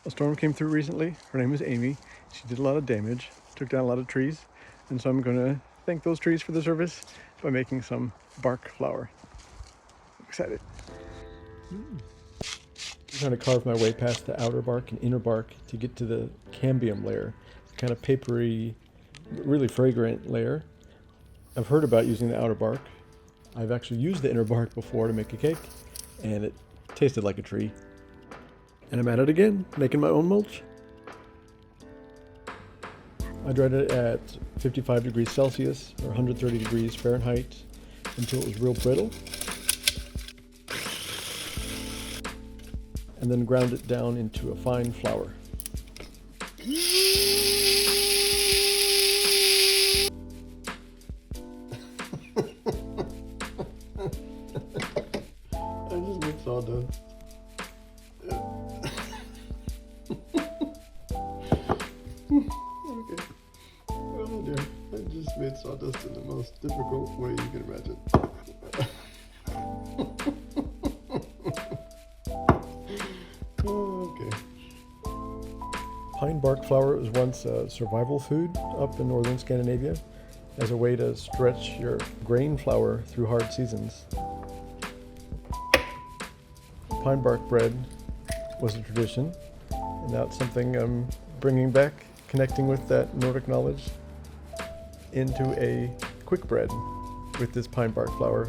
A storm came through recently. Her name is Amy. She did a lot of damage, took down a lot of trees, and so I'm going to thank those trees for the service by making some bark flour. I'm excited. I'm trying to carve my way past the outer bark and inner bark to get to the cambium layer, kind of papery, really fragrant layer. I've heard about using the outer bark. I've actually used the inner bark before to make a cake, and it tasted like a tree. And I'm at it again, making my own mulch. I dried it at 55 degrees Celsius or 130 degrees Fahrenheit until it was real brittle. And then ground it down into a fine flour. I just made sawdust. Okay. Oh dear. I just made sawdust in the most difficult way you can imagine. Okay. Pine bark flour was once a survival food up in northern Scandinavia as a way to stretch your grain flour through hard seasons. Pine bark bread was a tradition, and now it's something I'm bringing back, connecting with that Nordic knowledge into a quick bread with this pine bark flour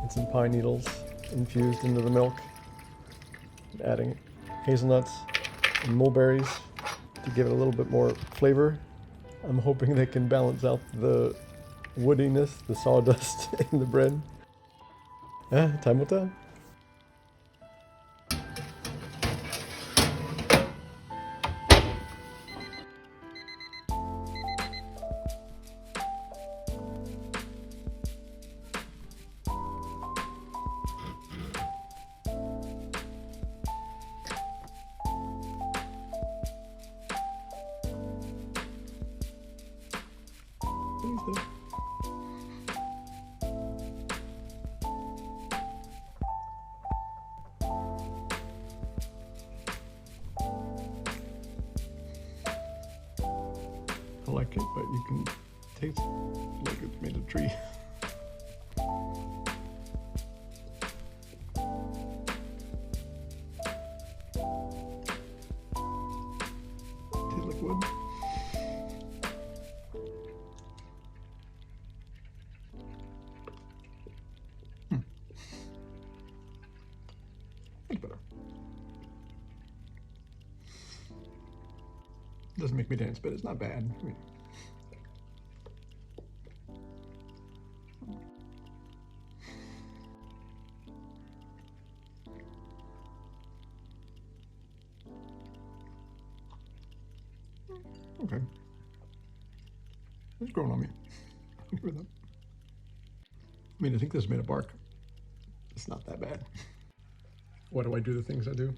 and some pine needles infused into the milk, and adding hazelnuts and mulberries to give it a little bit more flavor. I'm hoping they can balance out the woodiness, the sawdust in the bread. Time will tell. Please do. I like it, but you can taste like it's made of tree. Tastes like wood. It's better. Doesn't make me dance, but it's not bad. I mean, okay. It's growing on me. I'll give it that. I mean, I think this is made of bark. It's not that bad. Why do I do the things I do?